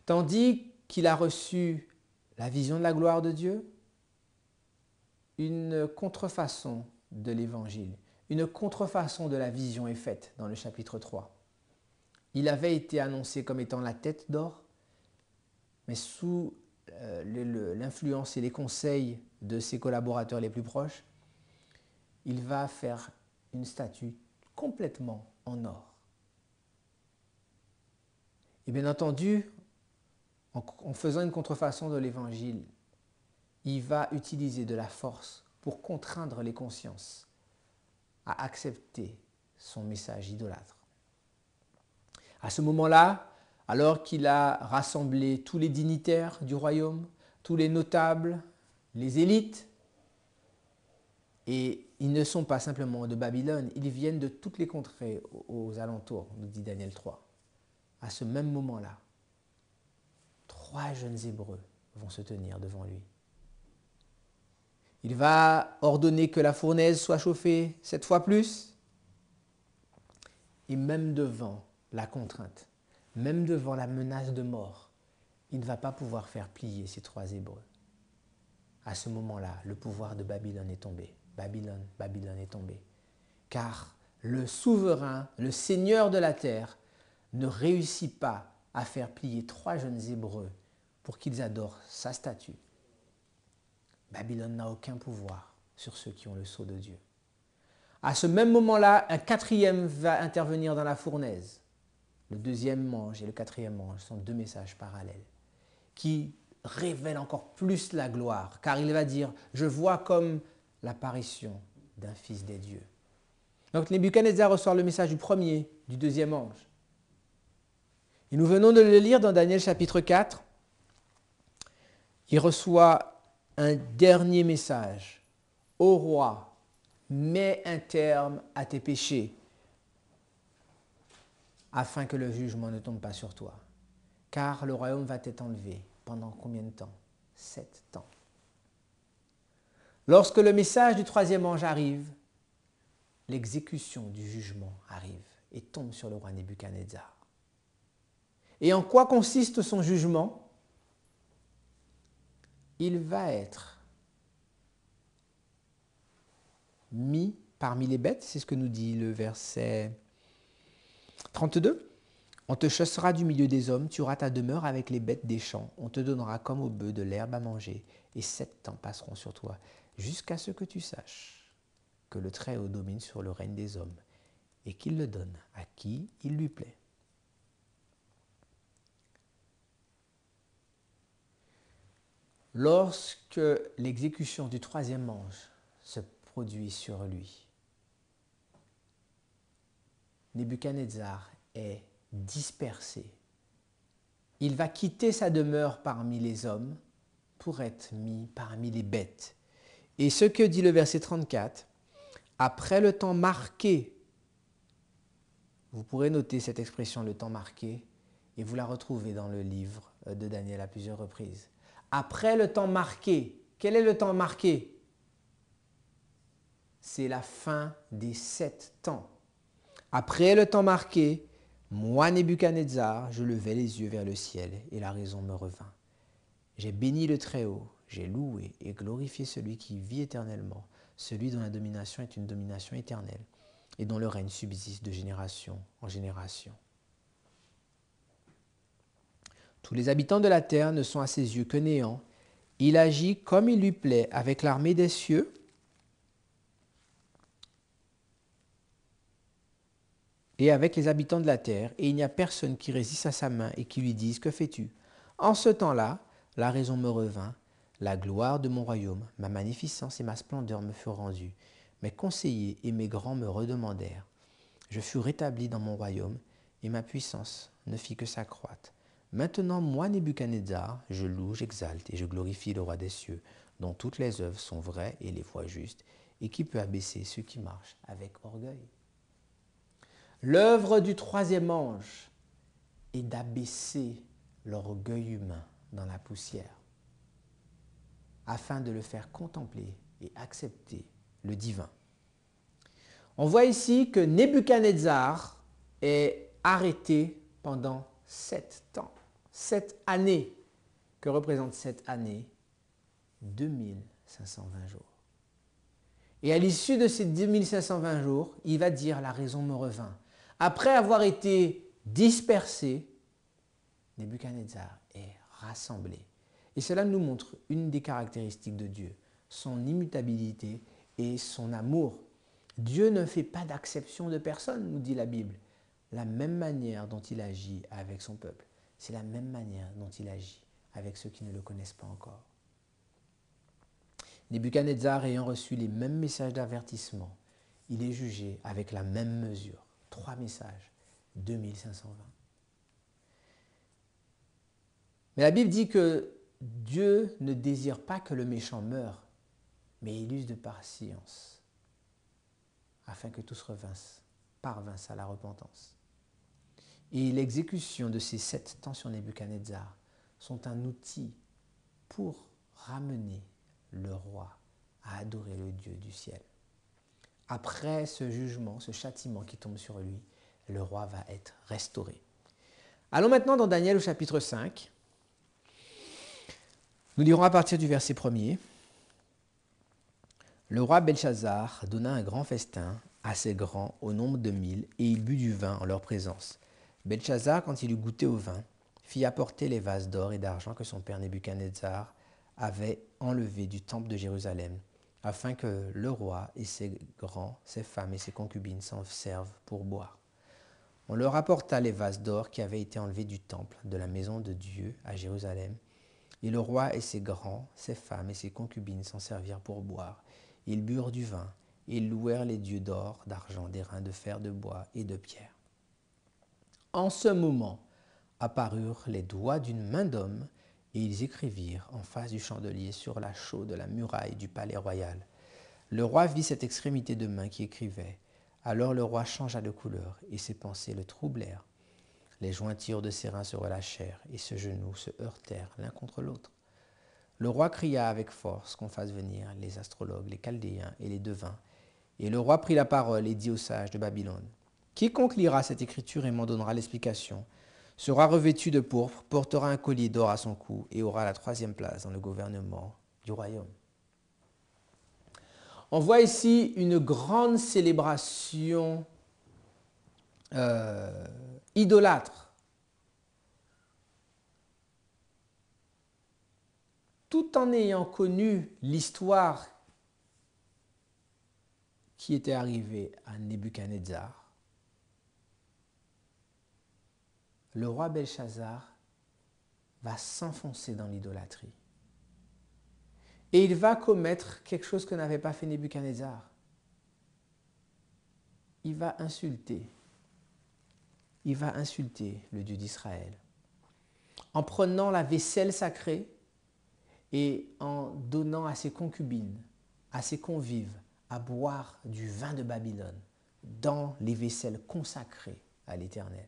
Tandis qu'il a reçu la vision de la gloire de Dieu, une contrefaçon de l'évangile, une contrefaçon de la vision est faite dans le chapitre 3. Il avait été annoncé comme étant la tête d'or, mais sous l'influence et les conseils de ses collaborateurs les plus proches, il va faire une statue complètement en or. Et bien entendu, en faisant une contrefaçon de l'évangile, il va utiliser de la force pour contraindre les consciences à accepter son message idolâtre. À ce moment-là, alors qu'il a rassemblé tous les dignitaires du royaume, tous les notables, les élites, et ils ne sont pas simplement de Babylone, ils viennent de toutes les contrées aux alentours, nous dit Daniel 3. À ce même moment-là, 3 jeunes Hébreux vont se tenir devant lui. Il va ordonner que la fournaise soit chauffée 7 fois plus. Et même devant la contrainte, même devant la menace de mort, il ne va pas pouvoir faire plier ces 3 Hébreux. À ce moment-là, le pouvoir de Babylone est tombé. Babylone est tombé. Car le souverain, le seigneur de la terre, ne réussit pas à faire plier 3 jeunes Hébreux pour qu'ils adorent sa statue. Babylone n'a aucun pouvoir sur ceux qui ont le sceau de Dieu. À ce même moment-là, un 4e va intervenir dans la fournaise. Le 2e ange et le 4e ange sont 2 messages parallèles qui révèlent encore plus la gloire, car il va dire « Je vois comme l'apparition d'un fils des dieux ». Donc Nebuchadnezzar reçoit le message du 1er, du 2e ange. Et nous venons de le lire dans Daniel chapitre 4. Il reçoit un dernier message. « Ô roi, mets un terme à tes péchés, afin que le jugement ne tombe pas sur toi. Car le royaume va t'être enlevé. Pendant combien de temps? 7 temps. » Lorsque le message du 3e ange arrive, l'exécution du jugement arrive et tombe sur le roi Nebuchadnezzar. Et en quoi consiste son jugement? il va être mis parmi les bêtes, c'est ce que nous dit le verset 32. On te chassera du milieu des hommes, tu auras ta demeure avec les bêtes des champs, on te donnera comme aux bœufs de l'herbe à manger, et 7 ans passeront sur toi, jusqu'à ce que tu saches que le Très-Haut domine sur le règne des hommes, et qu'il le donne à qui il lui plaît. Lorsque l'exécution du 3e ange se produit sur lui, Nebuchadnezzar est dispersé. Il va quitter sa demeure parmi les hommes pour être mis parmi les bêtes. Et ce que dit le verset 34, après le temps marqué, vous pourrez noter cette expression, le temps marqué, et vous la retrouvez dans le livre de Daniel à plusieurs reprises. Après le temps marqué, quel est le temps marqué? C'est la fin des 7 temps. Après le temps marqué, moi, Nebuchadnezzar, je levai les yeux vers le ciel et la raison me revint. J'ai béni le Très-Haut, j'ai loué et glorifié celui qui vit éternellement, celui dont la domination est une domination éternelle et dont le règne subsiste de génération en génération. Tous les habitants de la terre ne sont à ses yeux que néant. Il agit comme il lui plaît avec l'armée des cieux. Et avec les habitants de la terre, et il n'y a personne qui résiste à sa main et qui lui dise « Que fais-tu » En ce temps-là, la raison me revint, la gloire de mon royaume, ma magnificence et ma splendeur me furent rendues. Mes conseillers et mes grands me redemandèrent. Je fus rétabli dans mon royaume, et ma puissance ne fit que s'accroître. Maintenant, moi, Nebuchadnezzar, je loue, j'exalte et je glorifie le roi des cieux, dont toutes les œuvres sont vraies et les voies justes, et qui peut abaisser ceux qui marchent avec orgueil. L'œuvre du 3e ange est d'abaisser l'orgueil humain dans la poussière, afin de le faire contempler et accepter le divin. On voit ici que Nebuchadnezzar est arrêté pendant 7 ans, 7 années. Que représente cette année? 2520 jours. Et à l'issue de ces 2520 jours, il va dire « La raison me revint ». Après avoir été dispersé, Nebuchadnezzar est rassemblé. Et cela nous montre une des caractéristiques de Dieu, son immutabilité et son amour. Dieu ne fait pas d'acception de personne, nous dit la Bible. La même manière dont il agit avec son peuple, c'est la même manière dont il agit avec ceux qui ne le connaissent pas encore. Nebuchadnezzar ayant reçu les mêmes messages d'avertissement, il est jugé avec la même mesure. 3 messages, 2520. Mais la Bible dit que Dieu ne désire pas que le méchant meure, mais il use de patience, afin que tous parvinssent à la repentance. Et l'exécution de ces 7 temps sur Nebuchadnezzar sont un outil pour ramener le roi à adorer le Dieu du ciel. Après ce jugement, ce châtiment qui tombe sur lui, le roi va être restauré. Allons maintenant dans Daniel au chapitre 5. Nous lirons à partir du verset 1er. Le roi Belchazzar donna un grand festin, assez grand, au nombre de 1000, et il but du vin en leur présence. Belchazzar, quand il eut goûté au vin, fit apporter les vases d'or et d'argent que son père Nebuchadnezzar avait enlevés du temple de Jérusalem, afin que le roi et ses grands, ses femmes et ses concubines s'en servent pour boire. On leur apporta les vases d'or qui avaient été enlevés du temple de la maison de Dieu à Jérusalem, et le roi et ses grands, ses femmes et ses concubines s'en servirent pour boire. Ils burent du vin, et ils louèrent les dieux d'or, d'argent, d'airain, de fer, de bois et de pierre. En ce moment apparurent les doigts d'une main d'homme, et ils écrivirent en face du chandelier sur la chaux de la muraille du palais royal. Le roi vit cette extrémité de main qui écrivait. Alors le roi changea de couleur, et ses pensées le troublèrent. Les jointures de ses reins se relâchèrent, et ses genoux se heurtèrent l'un contre l'autre. Le roi cria avec force qu'on fasse venir les astrologues, les chaldéens et les devins. Et le roi prit la parole et dit aux sages de Babylone, « Quiconque lira cette écriture et m'en donnera l'explication, sera revêtu de pourpre, portera un collier d'or à son cou et aura la 3e place dans le gouvernement du royaume. On voit ici une grande célébration idolâtre, tout en ayant connu l'histoire qui était arrivée à Nebuchadnezzar. Le roi Belchazzar va s'enfoncer dans l'idolâtrie. Et il va commettre quelque chose que n'avait pas fait Nebuchadnezzar. Il va insulter le Dieu d'Israël en prenant la vaisselle sacrée et en donnant à ses concubines, à ses convives, à boire du vin de Babylone dans les vaisselles consacrées à l'Éternel.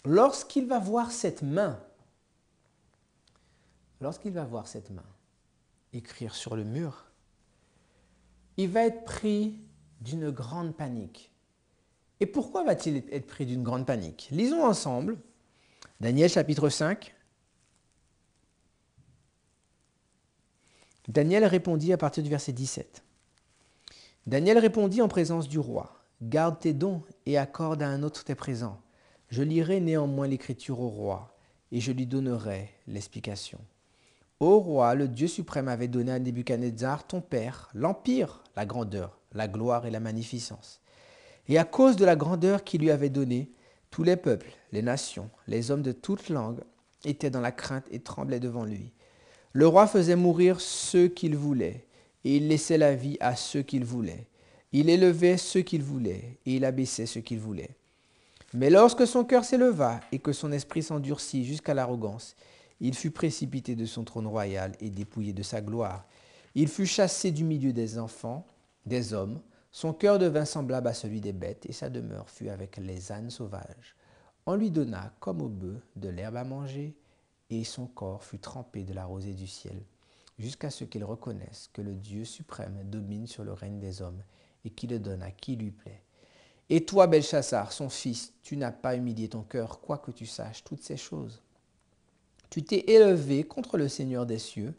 Lorsqu'il va voir cette main écrire sur le mur, il va être pris d'une grande panique. Et pourquoi va-t-il être pris d'une grande panique? Lisons ensemble Daniel chapitre 5. Daniel répondit à partir du verset 17. Daniel répondit en présence du roi, « Garde tes dons et accorde à un autre tes présents. Je lirai néanmoins l'écriture au roi, et je lui donnerai l'explication. Ô roi, le Dieu suprême avait donné à Nebuchadnezzar, ton père, l'empire, la grandeur, la gloire et la magnificence. Et à cause de la grandeur qu'il lui avait donnée, tous les peuples, les nations, les hommes de toutes langues étaient dans la crainte et tremblaient devant lui. Le roi faisait mourir ceux qu'il voulait, et il laissait la vie à ceux qu'il voulait. Il élevait ceux qu'il voulait, et il abaissait ceux qu'il voulait. Mais lorsque son cœur s'éleva et que son esprit s'endurcit jusqu'à l'arrogance, il fut précipité de son trône royal et dépouillé de sa gloire. Il fut chassé du milieu des enfants, des hommes. Son cœur devint semblable à celui des bêtes et sa demeure fut avec les ânes sauvages. On lui donna, comme au bœuf, de l'herbe à manger et son corps fut trempé de la rosée du ciel, jusqu'à ce qu'il reconnaisse que le Dieu suprême domine sur le règne des hommes et qu'il le donne à qui lui plaît. Et toi, Belchassar, son fils, tu n'as pas humilié ton cœur, quoique tu saches toutes ces choses. Tu t'es élevé contre le Seigneur des cieux,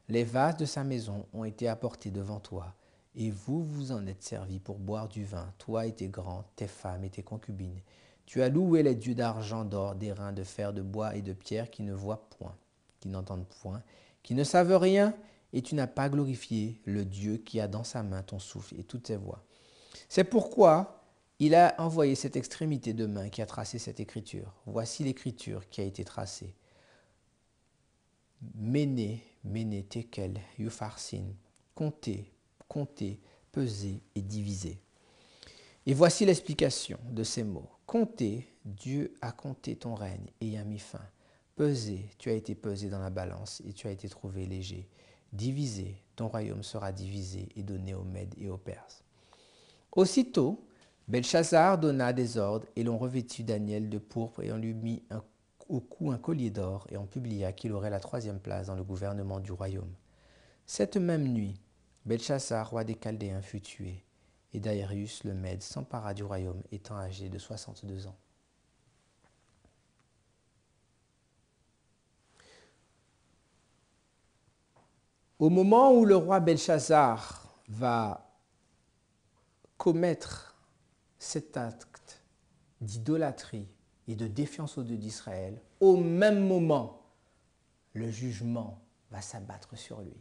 les vases de sa maison ont été apportés devant toi, et vous vous en êtes servis pour boire du vin, toi et tes grands, tes femmes et tes concubines. Tu as loué les dieux d'argent, d'or, d'airain, de fer, de bois et de pierre qui ne voient point, qui n'entendent point, qui ne savent rien, et tu n'as pas glorifié le Dieu qui a dans sa main ton souffle et toutes tes voix. C'est pourquoi il a envoyé cette extrémité de main qui a tracé cette écriture. Voici l'écriture qui a été tracée. Méné, Méné, Tekel, Upharsin, compter, compter, peser et diviser. Et voici l'explication de ces mots. Compter, Dieu a compté ton règne et y a mis fin. Peser, tu as été pesé dans la balance et tu as été trouvé léger. Diviser, ton royaume sera divisé et donné aux Mèdes et aux Perses. Aussitôt, Belchazzar donna des ordres et l'on revêtit Daniel de pourpre et on lui mit au cou un collier d'or et on publia qu'il aurait la 3e place dans le gouvernement du royaume. Cette même nuit, Belchazzar, roi des Chaldéens, fut tué et Darius le Mède s'empara du royaume étant âgé de 62 ans. Au moment où le roi Belchazzar va commettre cet acte d'idolâtrie et de défiance au Dieu d'Israël, au même moment, le jugement va s'abattre sur lui.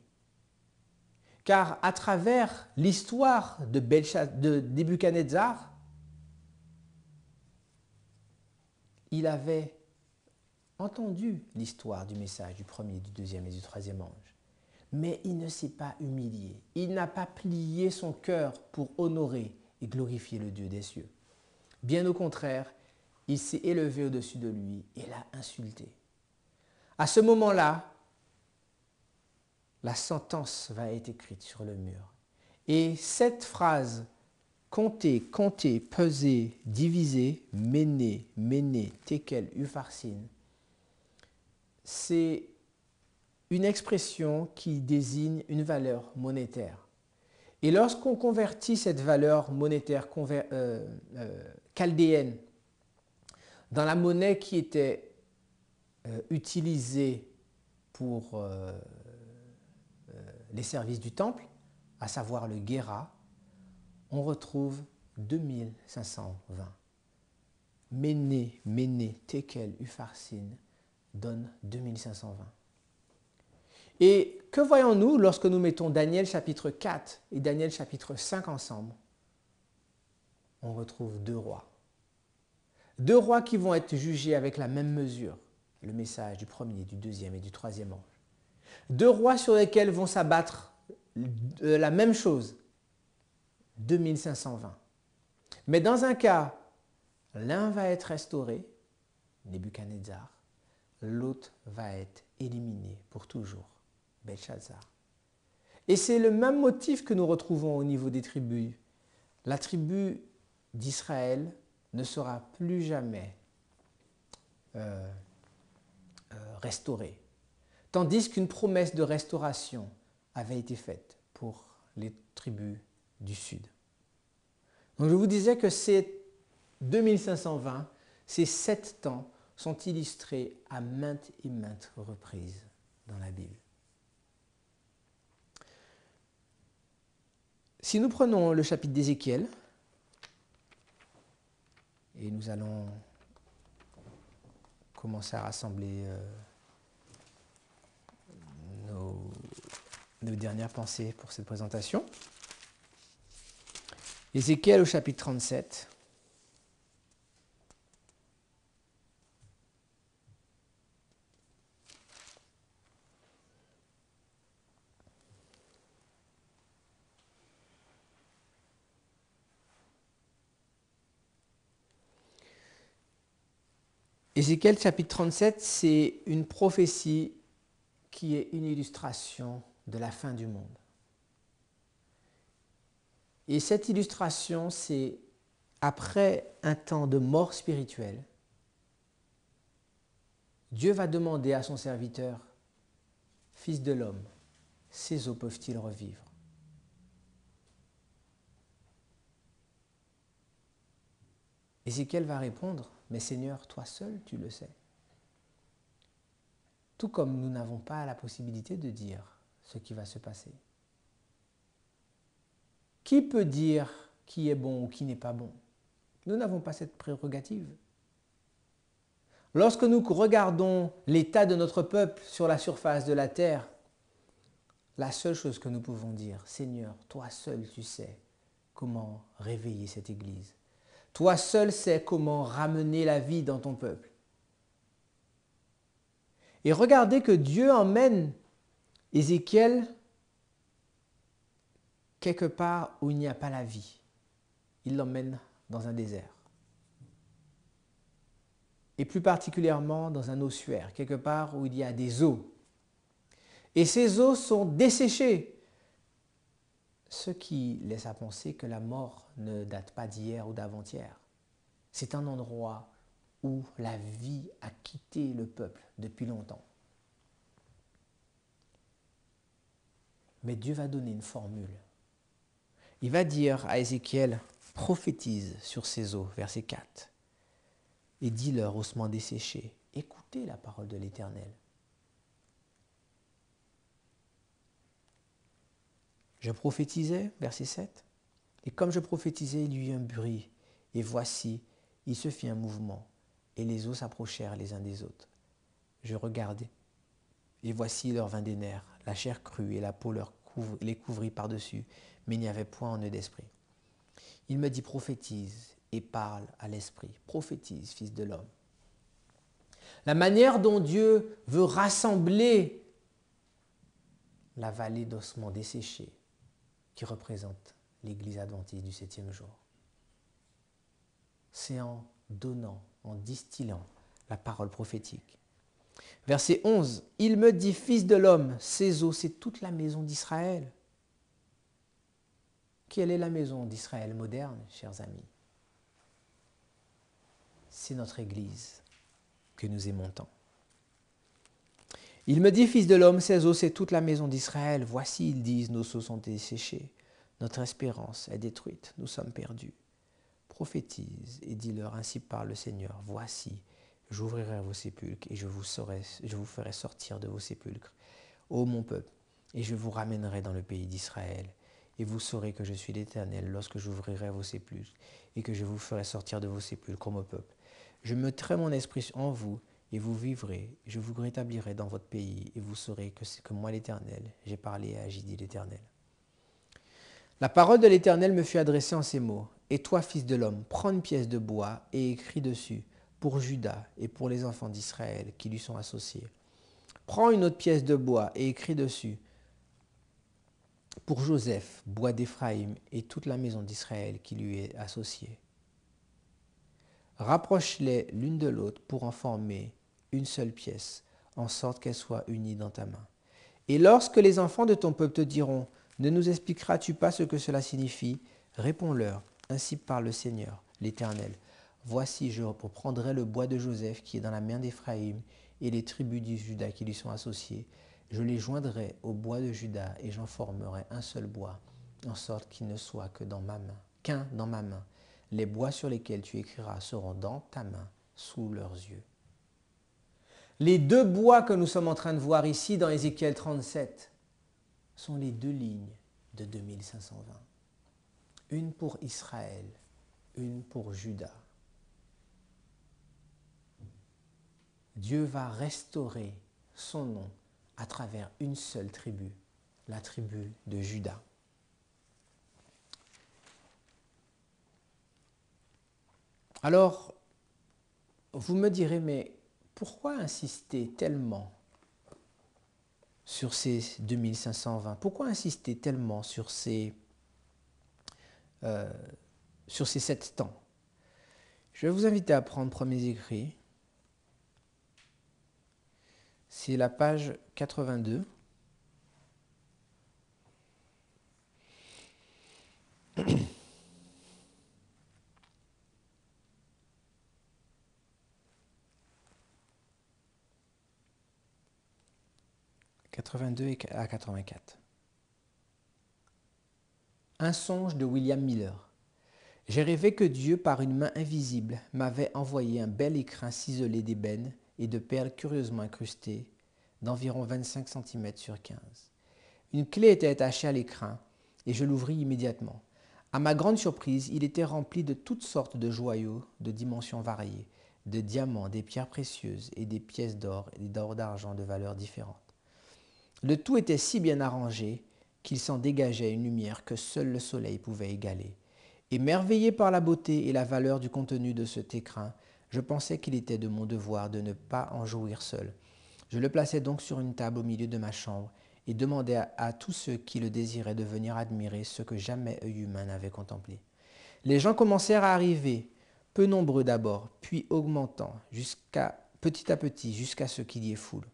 Car à travers l'histoire de Nebuchadnezzar, il avait entendu l'histoire du message du premier, du deuxième et du troisième ange. Mais il ne s'est pas humilié. Il n'a pas plié son cœur pour honorer et glorifier le Dieu des cieux. Bien au contraire, il s'est élevé au-dessus de lui et l'a insulté. À ce moment-là, la sentence va être écrite sur le mur. Et cette phrase, compter, compter, peser, diviser, Méné, Méné, Tekel, Upharsin, c'est une expression qui désigne une valeur monétaire. Et lorsqu'on convertit cette valeur monétaire chaldéenne dans la monnaie qui était utilisée pour les services du temple, à savoir le guéra, on retrouve 2520. Méné, Tekel, Upharsin donne 2520. Et que voyons-nous lorsque nous mettons Daniel chapitre 4 et Daniel chapitre 5 ensemble? On retrouve deux rois. Deux rois qui vont être jugés avec la même mesure, le message du premier, du deuxième et du troisième ange. Deux rois sur lesquels vont s'abattre la même chose, 2520. Mais dans un cas, l'un va être restauré, Nebuchadnezzar, l'autre va être éliminé pour toujours, Belshazzar. Et c'est le même motif que nous retrouvons au niveau des tribus. La tribu d'Israël ne sera plus jamais restaurée, tandis qu'une promesse de restauration avait été faite pour les tribus du sud. Donc je vous disais que ces 2520, ces 7 temps sont illustrés à maintes et maintes reprises dans la Bible. Si nous prenons le chapitre d'Ézéchiel, et nous allons commencer à rassembler nos dernières pensées pour cette présentation. Ézéchiel au chapitre 37. Ézéchiel chapitre 37, c'est une prophétie qui est une illustration de la fin du monde. Et cette illustration, c'est après un temps de mort spirituelle, Dieu va demander à son serviteur, « Fils de l'homme, ces eaux peuvent-ils revivre ?» Ézéchiel va répondre, « Mais Seigneur, toi seul, tu le sais. » Tout comme nous n'avons pas la possibilité de dire ce qui va se passer. Qui peut dire qui est bon ou qui n'est pas bon? Nous n'avons pas cette prérogative. Lorsque nous regardons l'état de notre peuple sur la surface de la terre, la seule chose que nous pouvons dire, Seigneur, toi seul tu sais comment réveiller cette Église. Toi seul sais comment ramener la vie dans ton peuple. Et regardez que Dieu emmène Ézéchiel quelque part où il n'y a pas la vie. Il l'emmène dans un désert. Et plus particulièrement dans un ossuaire, quelque part où il y a des eaux. Et ces eaux sont desséchées, ce qui laisse à penser que la mort ne date pas d'hier ou d'avant-hier. C'est un endroit où la vie a quitté le peuple depuis longtemps. Mais Dieu va donner une formule. Il va dire à Ézéchiel, prophétise sur ces eaux, verset 4, et dis-leur, ossements desséchés, écoutez la parole de l'Éternel. Je prophétisais, verset 7, et comme je prophétisais, il y eut un bruit, et voici, il se fit un mouvement, et les eaux s'approchèrent les uns des autres. Je regardais, et voici il leur vint des nerfs, la chair crue, et la peau les couvrit par-dessus, mais il n'y avait point en eux d'esprit. Il me dit, prophétise, et parle à l'esprit. Prophétise, fils de l'homme. La manière dont Dieu veut rassembler la vallée d'ossements desséchés, qui représente l'Église adventiste du 7e jour. C'est en donnant, en distillant la parole prophétique. Verset 11, « Il me dit, fils de l'homme, ces eaux, c'est toute la maison d'Israël. » Quelle est la maison d'Israël moderne, chers amis? C'est notre Église que nous aimons tant. Il me dit, fils de l'homme, ces os, c'est toute la maison d'Israël. Voici, ils disent, nos os sont desséchés. Notre espérance est détruite. Nous sommes perdus. Prophétise et dis-leur, ainsi parle le Seigneur. Voici, j'ouvrirai vos sépulcres et je vous ferai sortir de vos sépulcres, ô mon peuple, et je vous ramènerai dans le pays d'Israël. Et vous saurez que je suis l'Éternel lorsque j'ouvrirai vos sépulcres et que je vous ferai sortir de vos sépulcres, ô mon peuple. Je mettrai mon esprit en vous et vous vivrez. Je vous rétablirai dans votre pays et vous saurez que c'est que moi l'Éternel. J'ai parlé et agi, dit l'Éternel. La parole de l'Éternel me fut adressée en ces mots. Et toi, fils de l'homme, prends une pièce de bois et écris dessus, pour Juda et pour les enfants d'Israël qui lui sont associés. Prends une autre pièce de bois et écris dessus, pour Joseph, bois d'Éphraïm et toute la maison d'Israël qui lui est associée. Rapproche-les l'une de l'autre pour en former une seule pièce, en sorte qu'elle soit unie dans ta main. Et lorsque les enfants de ton peuple te diront, ne nous expliqueras-tu pas ce que cela signifie? Réponds-leur, ainsi parle le Seigneur, l'Éternel. Voici, je reprendrai le bois de Joseph qui est dans la main d'Éphraïm et les tribus du Juda qui lui sont associées. Je les joindrai au bois de Juda et j'en formerai un seul bois, en sorte qu'il ne soit que dans ma main, qu'un dans ma main. Les bois sur lesquels tu écriras seront dans ta main, sous leurs yeux. Les deux bois que nous sommes en train de voir ici dans Ézéchiel 37 sont les deux lignes de 2520. Une pour Israël, une pour Juda. Dieu va restaurer son nom à travers une seule tribu, la tribu de Juda. Alors, vous me direz, mais pourquoi insister tellement sur ces 2520? Pourquoi insister tellement sur ces 7 temps? Je vais vous inviter à prendre premiers écrits. C'est la page 82. à 84. Un songe de William Miller. J'ai rêvé que Dieu, par une main invisible, m'avait envoyé un bel écrin ciselé d'ébène et de perles curieusement incrustées, d'environ 25 cm sur 15. Une clé était attachée à l'écrin et je l'ouvris immédiatement. À ma grande surprise, il était rempli de toutes sortes de joyaux de dimensions variées, de diamants, des pierres précieuses et des pièces d'or et d'argent de valeurs différentes. Le tout était si bien arrangé qu'il s'en dégageait une lumière que seul le soleil pouvait égaler. Émerveillé par la beauté et la valeur du contenu de cet écrin, je pensais qu'il était de mon devoir de ne pas en jouir seul. Je le plaçai donc sur une table au milieu de ma chambre et demandai à tous ceux qui le désiraient de venir admirer ce que jamais œil humain n'avait contemplé. Les gens commencèrent à arriver, peu nombreux d'abord, puis augmentant petit à petit jusqu'à ce qu'il y ait foule.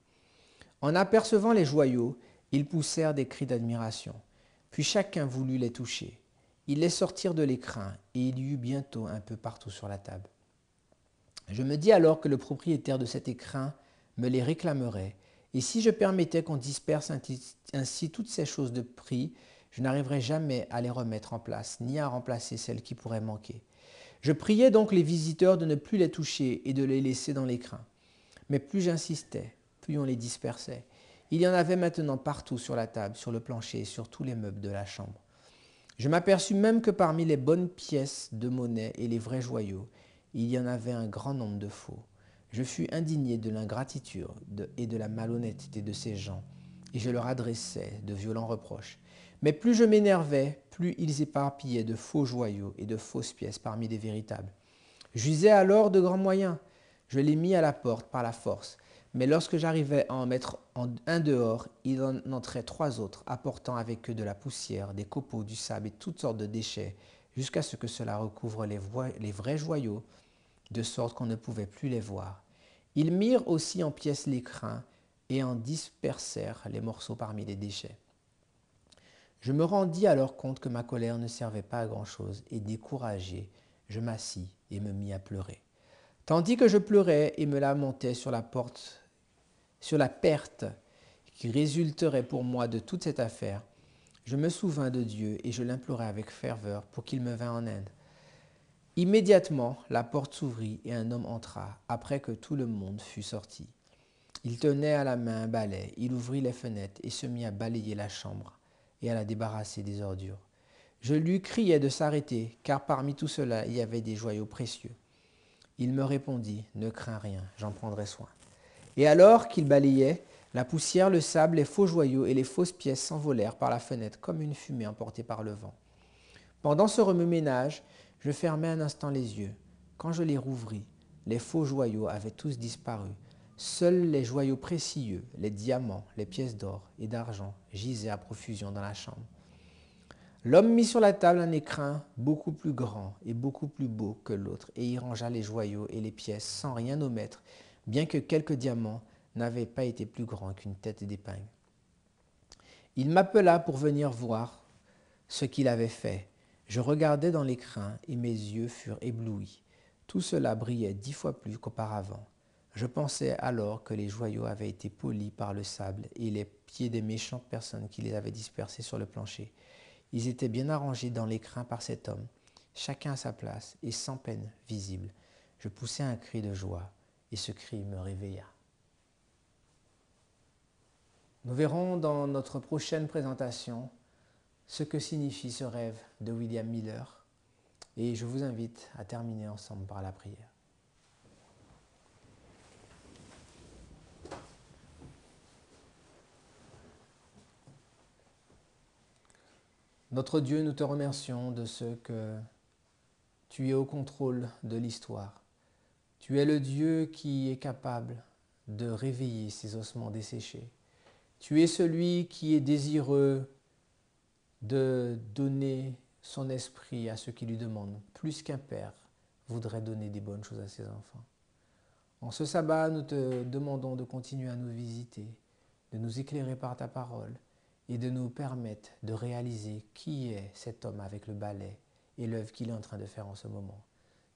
En apercevant les joyaux, ils poussèrent des cris d'admiration. Puis chacun voulut les toucher. Ils les sortirent de l'écrin et il y eut bientôt un peu partout sur la table. Je me dis alors que le propriétaire de cet écrin me les réclamerait, et si je permettais qu'on disperse ainsi toutes ces choses de prix, je n'arriverais jamais à les remettre en place, ni à remplacer celles qui pourraient manquer. Je priais donc les visiteurs de ne plus les toucher et de les laisser dans l'écrin. Mais plus j'insistais, plus on les dispersait. Il y en avait maintenant partout sur la table, sur le plancher et sur tous les meubles de la chambre. Je m'aperçus même que parmi les bonnes pièces de monnaie et les vrais joyaux, il y en avait un grand nombre de faux. Je fus indigné de l'ingratitude et de la malhonnêteté de ces gens, et je leur adressais de violents reproches. Mais plus je m'énervais, plus ils éparpillaient de faux joyaux et de fausses pièces parmi les véritables. J'usais alors de grands moyens. Je les mis à la porte par la force, mais lorsque j'arrivais à en mettre un dehors, il en entrait 3 autres, apportant avec eux de la poussière, des copeaux, du sable et toutes sortes de déchets, jusqu'à ce que cela recouvre les vrais joyaux, de sorte qu'on ne pouvait plus les voir. Ils mirent aussi en pièces l'écrin et en dispersèrent les morceaux parmi les déchets. Je me rendis alors compte que ma colère ne servait pas à grand-chose, et découragé, je m'assis et me mis à pleurer. Tandis que je pleurais et me lamentais sur la perte qui résulterait pour moi de toute cette affaire, je me souvins de Dieu et je l'implorai avec ferveur pour qu'il me vînt en aide. Immédiatement, la porte s'ouvrit et un homme entra, après que tout le monde fut sorti. Il tenait à la main un balai, il ouvrit les fenêtres et se mit à balayer la chambre et à la débarrasser des ordures. Je lui criai de s'arrêter, car parmi tout cela, il y avait des joyaux précieux. Il me répondit, « Ne crains rien, j'en prendrai soin. » Et alors qu'il balayait, la poussière, le sable, les faux joyaux et les fausses pièces s'envolèrent par la fenêtre comme une fumée emportée par le vent. Pendant ce remue-ménage, je fermai un instant les yeux. Quand je les rouvris, les faux joyaux avaient tous disparu. Seuls les joyaux précieux, les diamants, les pièces d'or et d'argent gisaient à profusion dans la chambre. L'homme mit sur la table un écrin beaucoup plus grand et beaucoup plus beau que l'autre et y rangea les joyaux et les pièces sans rien omettre, bien que quelques diamants n'avaient pas été plus grands qu'une tête d'épingle. Il m'appela pour venir voir ce qu'il avait fait. Je regardai dans l'écrin et mes yeux furent éblouis. Tout cela brillait 10 fois plus qu'auparavant. Je pensais alors que les joyaux avaient été polis par le sable et les pieds des méchantes personnes qui les avaient dispersés sur le plancher. Ils étaient bien arrangés dans l'écrin par cet homme, chacun à sa place et sans peine visible. Je poussai un cri de joie et ce cri me réveilla. Nous verrons dans notre prochaine présentation ce que signifie ce rêve de William Miller et je vous invite à terminer ensemble par la prière. Notre Dieu, nous te remercions de ce que tu es au contrôle de l'histoire. Tu es le Dieu qui est capable de réveiller ces ossements desséchés. Tu es celui qui est désireux de donner son esprit à ceux qui lui demandent, plus qu'un père voudrait donner des bonnes choses à ses enfants. En ce sabbat, nous te demandons de continuer à nous visiter, de nous éclairer par ta parole et de nous permettre de réaliser qui est cet homme avec le balai et l'œuvre qu'il est en train de faire en ce moment.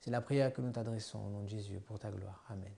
C'est la prière que nous t'adressons au nom de Jésus pour ta gloire. Amen.